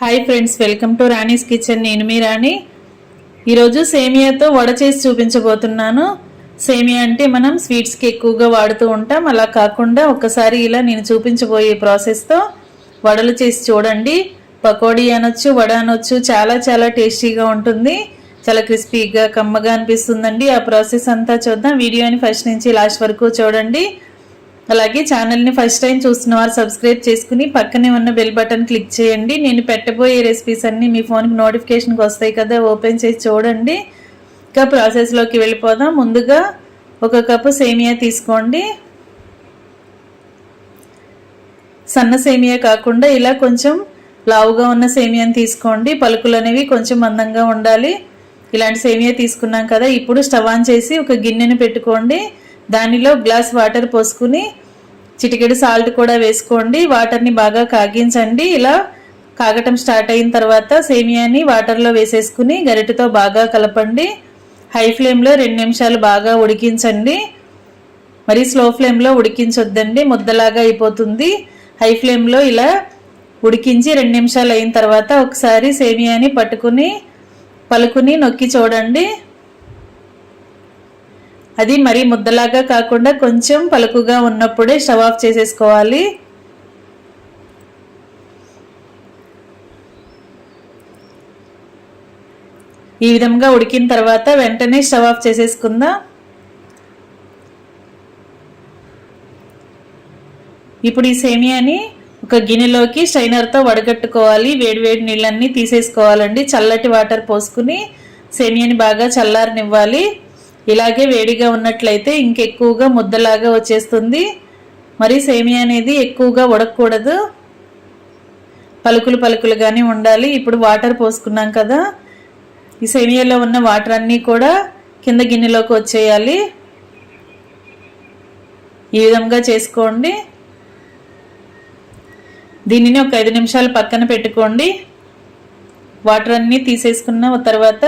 Hi friends, welcome to Rani's kitchen. నేను మీ రాణి. ఈరోజు సేమియాతో వడ చేసి చూపించబోతున్నాను. సేమియా అంటే మనం స్వీట్స్కి ఎక్కువగా వాడుతూ ఉంటాం. అలా కాకుండా ఒక్కసారి ఇలా నేను చూపించబోయే ప్రాసెస్తో వడలు చేసి చూడండి. పకోడీ అనొచ్చు, వడ అనొచ్చు. చాలా చాలా టేస్టీగా ఉంటుంది. చాలా క్రిస్పీగా కమ్మగా అనిపిస్తుందండి. ఆ ప్రాసెస్ అంతా చూద్దాం. వీడియోని ఫస్ట్ నుంచి లాస్ట్ వరకు చూడండి. అలాగే ఛానల్ని ఫస్ట్ టైం చూస్తున్న వారు సబ్స్క్రైబ్ చేసుకుని పక్కనే ఉన్న బెల్ బటన్ క్లిక్ చేయండి. నేను పెట్టబోయే రెసిపీస్ అన్నీ మీ ఫోన్కి నోటిఫికేషన్కి వస్తాయి కదా, ఓపెన్ చేసి చూడండి. ఇంకా ప్రాసెస్లోకి వెళ్ళిపోదాం. ముందుగా 1 కప్పు సేమియా తీసుకోండి. సన్న సేమియా కాకుండా ఇలా కొంచెం లావుగా ఉన్న సేమియాని తీసుకోండి. పలుకులు అనేవి కొంచెం మందంగా ఉండాలి. ఇలాంటి సేమియా తీసుకున్నాం కదా. ఇప్పుడు స్టవ్ ఆన్ చేసి ఒక గిన్నెను పెట్టుకోండి. దానిలో గ్లాస్ వాటర్ పోసుకుని చిటికెడు సాల్ట్ కూడా వేసుకోండి. వాటర్ని బాగా కాగించండి. ఇలా కాగటం స్టార్ట్ అయిన తర్వాత సేమియాని వాటర్లో వేసేసుకుని గరిటెతో బాగా కలపండి. హై ఫ్లేమ్లో 2 నిమిషాలు బాగా ఉడికించండి. మరి స్లో ఫ్లేమ్లో ఉడికించొద్దండి, ముద్దలాగా అయిపోతుంది. హై ఫ్లేమ్లో ఇలా ఉడికించి 2 నిమిషాలు అయిన తర్వాత ఒకసారి సేమియాని పలుకుని నొక్కి చూడండి. అది మరి ముద్దలాగా కాకుండా కొంచెం పలుకుగా ఉన్నప్పుడే స్టవ్ ఆఫ్ చేసేసుకోవాలి. ఈ విధంగా ఉడికిన తర్వాత వెంటనే స్టవ్ ఆఫ్ చేసేసుకుందాం. ఇప్పుడు ఈ సేమియాని ఒక గిన్నెలోకి స్ట్రైనర్తో వడగట్టుకోవాలి. వేడివేడి నీళ్ళన్నీ తీసేసుకోవాలండి. చల్లటి వాటర్ పోసుకుని సేమియాని బాగా చల్లారనివ్వాలి. ఇలాగే వేడిగా ఉన్నట్లయితే ఇంకెక్కువగా ముద్దలాగా వచ్చేస్తుంది. మరి సేమియా అనేది ఎక్కువగా ఉడకకూడదు, పలుకులుగానే ఉండాలి. ఇప్పుడు వాటర్ పోసుకున్నాం కదా, ఈ సేమియాలో ఉన్న వాటర్ అన్నీ కూడా కింద గిన్నెలోకి వచ్చేయాలి. ఈ విధంగా చేసుకోండి. దీనిని ఒక 5 నిమిషాలు పక్కన పెట్టుకోండి. వాటర్ అన్నీ తీసేసుకున్న తర్వాత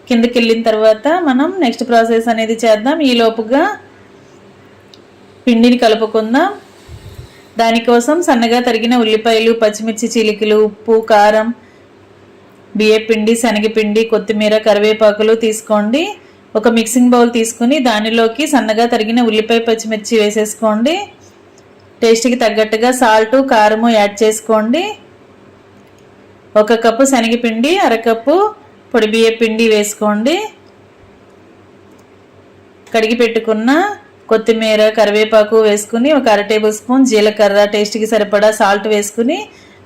కిందకి వెళ్ళిన తర్వాత మనం నెక్స్ట్ ప్రాసెస్ అనేది చేద్దాం. ఈ లోపుగా పిండిని కలుపుకుందాం. దానికోసం సన్నగా తరిగిన ఉల్లిపాయలు, పచ్చిమిర్చి చీలికలు, ఉప్పు, కారం, బియ్యపిండి, శనగపిండి, కొత్తిమీర, కరివేపాకులు తీసుకోండి. ఒక మిక్సింగ్ బౌల్ తీసుకుని దానిలోకి సన్నగా తరిగిన ఉల్లిపాయ, పచ్చిమిర్చి వేసేసుకోండి. టేస్ట్కి తగ్గట్టుగా సాల్ట్, కారము యాడ్ చేసుకోండి. 1 కప్పు శనగపిండి, 1/2 కప్పు పొడి బియ్య పిండి వేసుకోండి. కడిగి పెట్టుకున్న కొత్తిమీర, కరివేపాకు వేసుకుని ఒక 1/2 టేబుల్ స్పూన్ జీలకర్ర, టేస్ట్కి సరిపడా సాల్ట్ వేసుకుని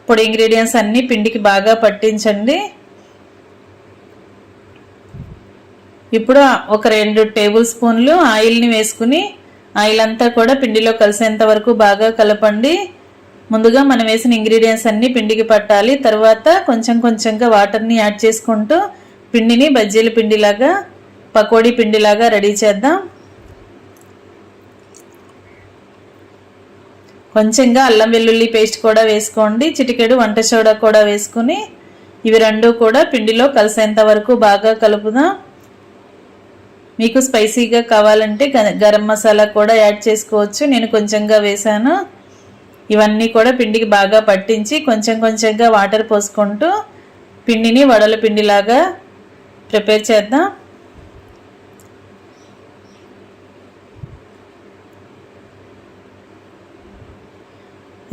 పొడి ఇంగ్రీడియంట్స్ అన్నీ పిండికి బాగా పట్టించండి. ఇప్పుడు ఒక 2 టేబుల్ స్పూన్లు ఆయిల్ని వేసుకుని ఆయిల్ అంతా కూడా పిండిలో కలిసేంత వరకు బాగా కలపండి. ముందుగా మనం వేసిన ఇంగ్రీడియంట్స్ అన్నీ పిండికి పట్టాలి. తర్వాత కొంచెంగా వాటర్ని యాడ్ చేసుకుంటూ పిండిని బజ్జీల పిండిలాగా, పకోడీ పిండిలాగా రెడీ చేద్దాం. కొంచెంగా అల్లం వెల్లుల్లి పేస్ట్ కూడా వేసుకోండి. చిటికెడు వంట సోడా కూడా వేసుకుని ఇవి రెండూ కూడా పిండిలో కలిసేంత వరకు బాగా కలుపుదాం. మీకు స్పైసీగా కావాలంటే గరం మసాలా కూడా యాడ్ చేసుకోవచ్చు. నేను కొంచెంగా వేసాను. ఇవన్నీ కూడా పిండికి బాగా పట్టించి కొంచెంగా వాటర్ పోసుకుంటూ పిండిని వడల పిండిలాగా ప్రిపేర్ చేద్దాం.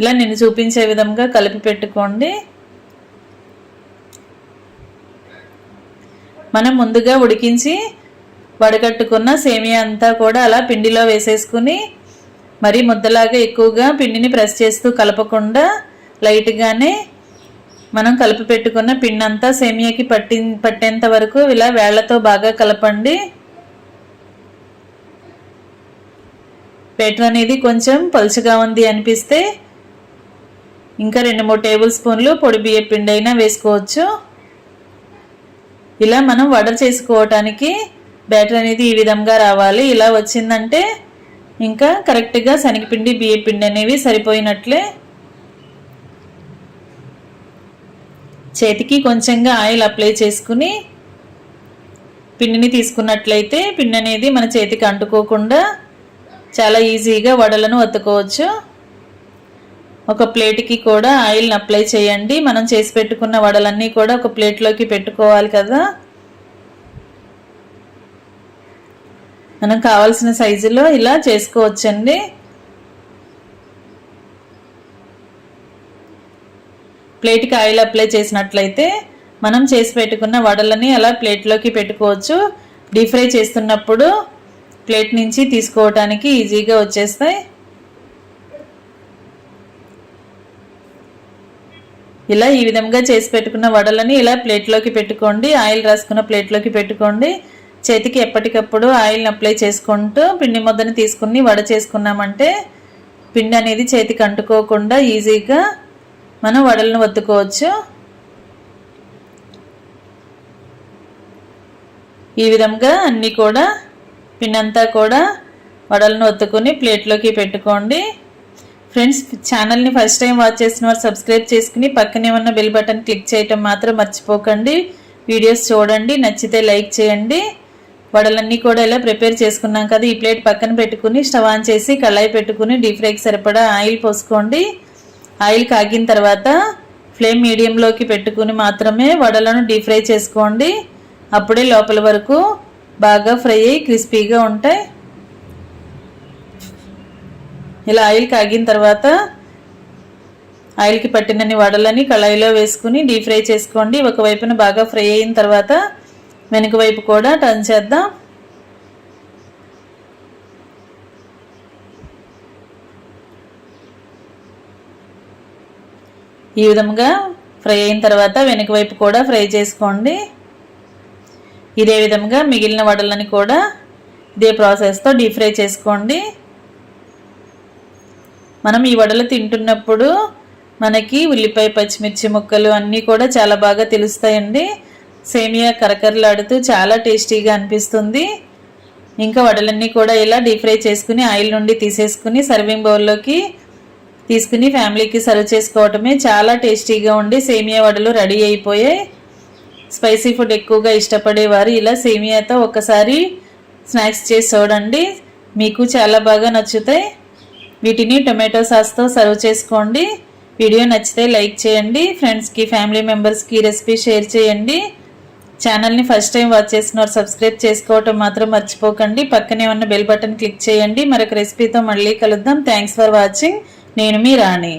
ఇలా నేను చూపించే విధంగా కలిపి పెట్టుకోండి. మనం ముందుగా ఉడికించి వడగట్టుకున్న సేమియా అంతా కూడా అలా పిండిలో వేసేసుకుని మరి ముద్దలాగా ఎక్కువగా పిండిని ప్రెస్ చేస్తూ కలపకుండా లైట్గానే మనం కలిపి పెట్టుకున్న పిండి అంతా సేమియాకి పట్టేంత వరకు ఇలా వేళ్లతో బాగా కలపండి. బ్యాటర్ అనేది కొంచెం పలుచగా ఉంది అనిపిస్తే ఇంకా 2-3 టేబుల్ స్పూన్లు పొడి బియ్య పిండి అయినా వేసుకోవచ్చు. ఇలా మనం వడ చేసుకోవటానికి బ్యాటర్ అనేది ఈ విధంగా రావాలి. ఇలా వచ్చిందంటే ఇంకా కరెక్ట్గా శనగపిండి, బియ్యపిండి అనేవి సరిపోయినట్లే. చేతికి కొంచెంగా ఆయిల్ అప్లై చేసుకుని పిండిని తీసుకున్నట్లయితే పిండి అనేది మన చేతికి అంటుకోకుండా చాలా ఈజీగా వడలను ఒత్తుకోవచ్చు. ఒక ప్లేట్కి కూడా ఆయిల్ని అప్లై చేయండి. మనం చేసి పెట్టుకున్న వడలన్నీ కూడా ఒక ప్లేట్లోకి పెట్టుకోవాలి కదా. మనం కావాల్సిన సైజులో ఇలా చేసుకోవచ్చండి. ప్లేట్కి ఆయిల్ అప్లై చేసినట్లయితే మనం చేసి పెట్టుకున్న వడలని అలా ప్లేట్లోకి పెట్టుకోవచ్చు. డీప్ ఫ్రై చేస్తున్నప్పుడు ప్లేట్ నుంచి తీసుకోవడానికి ఈజీగా వచ్చేస్తాయి. ఇలా ఈ విధంగా చేసి పెట్టుకున్న వడలని ఇలా ప్లేట్లోకి పెట్టుకోండి. ఆయిల్ రాసుకున్న ప్లేట్లోకి పెట్టుకోండి. చేతికి ఎప్పటికప్పుడు ఆయిల్ని అప్లై చేసుకుంటూ పిండి ముద్దని తీసుకుని వడ చేసుకున్నామంటే పిండి అనేది చేతికి అంటుకోకుండా ఈజీగా మనం వడలను వత్తుకోవచ్చు. ఈ విధంగా అన్నీ కూడా పిండి అంతా కూడా వడలను వత్తుకొని ప్లేట్లోకి పెట్టుకోండి. ఫ్రెండ్స్, ఛానల్ని ఫస్ట్ టైం వాచ్ చేసిన వారు సబ్స్క్రైబ్ చేసుకుని పక్కనే ఉన్న బెల్ బటన్ క్లిక్ చేయటం మాత్రం మర్చిపోకండి. వీడియోస్ చూడండి, నచ్చితే లైక్ చేయండి. వడలన్నీ కూడా ఇలా ప్రిపేర్ చేసుకున్నాం కదా, ఈ ప్లేట్ పక్కన పెట్టుకుని స్టవ్ ఆన్ చేసి కళాయి పెట్టుకుని డీప్ ఫ్రైకి సరిపడా ఆయిల్ పోసుకోండి. ఆయిల్ కాగిన తర్వాత ఫ్లేమ్ మీడియంలోకి పెట్టుకుని మాత్రమే వడలను డీప్ ఫ్రై చేసుకోండి. అప్పుడే లోపల వరకు బాగా ఫ్రై అయ్యి క్రిస్పీగా ఉంటాయి. ఇలా ఆయిల్ కాగిన తర్వాత ఆయిల్కి పట్టినన్ని వడలని కళాయిలో వేసుకుని డీప్ ఫ్రై చేసుకోండి. ఒకవైపున బాగా ఫ్రై అయిన తర్వాత వెనుక వైపు కూడా టర్న్ చేద్దాం. ఈ విధంగా ఫ్రై అయిన తర్వాత వెనుక వైపు కూడా ఫ్రై చేసుకోండి. ఇదే విధంగా మిగిలిన వడలని కూడా ఇదే ప్రాసెస్తో డీప్ ఫ్రై చేసుకోండి. మనం ఈ వడలు తింటున్నప్పుడు మనకి ఉల్లిపాయ పచ్చిమిర్చి ముక్కలు అన్నీ కూడా చాలా బాగా తెలుస్తాయండి. సేమియా కరకరలాడుతూ చాలా టేస్టీగా అనిపిస్తుంది. ఇంకా వడలన్నీ కూడా ఇలా డీప్ ఫ్రై చేసుకుని ఆయిల్ నుండి తీసేసుకుని సర్వింగ్ బౌల్లోకి తీసుకుని ఫ్యామిలీకి సర్వ్ చేసుకోవటమే. చాలా టేస్టీగా ఉండి సేమియా వడలు రెడీ అయిపోయాయి. స్పైసీ ఫుడ్ ఎక్కువగా ఇష్టపడేవారు ఇలా సేమియాతో ఒకసారి స్నాక్స్ చేసి చూడండి, మీకు చాలా బాగా నచ్చుతాయి. వీటిని టొమాటో సాస్తో సర్వ్ చేసుకోండి. వీడియో నచ్చితే లైక్ చేయండి. ఫ్రెండ్స్కి, ఫ్యామిలీ మెంబర్స్కి రెసిపీ షేర్ చేయండి. ఛానల్ని ఫస్ట్ టైం వాచ్ చేసిన వారు సబ్స్క్రైబ్ చేసుకోవటం మాత్రం మర్చిపోకండి. పక్కనే ఉన్న బెల్ బటన్ క్లిక్ చేయండి. మరొక రెసిపీతో మళ్ళీ కలుద్దాం. Thanks for watching. నేను మీ రాణి.